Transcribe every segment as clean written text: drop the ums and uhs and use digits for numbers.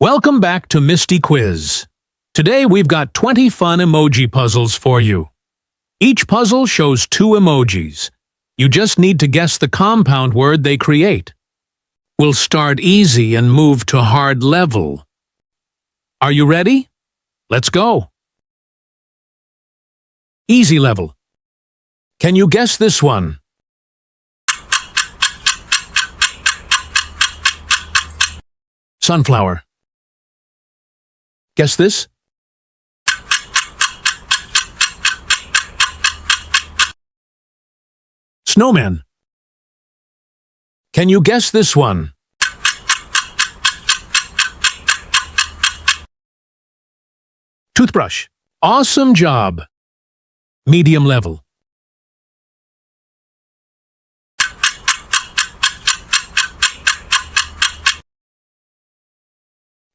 Welcome back to MystiQuizz. Today we've got 20 fun emoji puzzles for you. Each puzzle shows 2 emojis. You just need to guess the compound word they create. We'll start easy and move to hard level. Are you ready? Let's go. Easy level. Can you guess this one? Sunflower. Guess this? Snowman. Can you guess this one? Toothbrush. Awesome job. Medium level.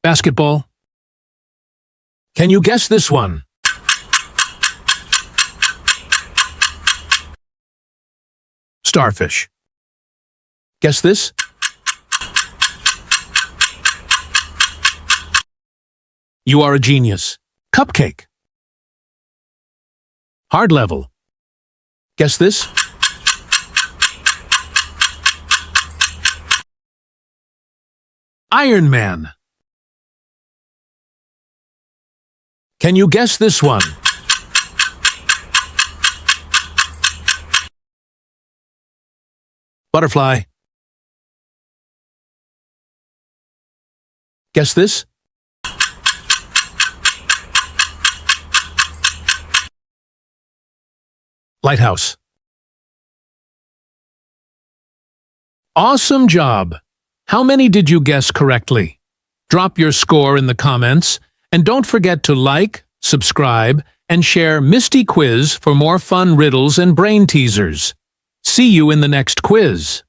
Basketball. Can you guess this one? Starfish. Guess this? You are a genius. Cupcake. Hard level. Guess this? Iron Man. Can you guess this one? Butterfly. Guess this? Lighthouse. Awesome job! How many did you guess correctly? Drop your score in the comments, and don't forget to like, subscribe, and share MystiQuizz for more fun riddles and brain teasers. See you in the next quiz.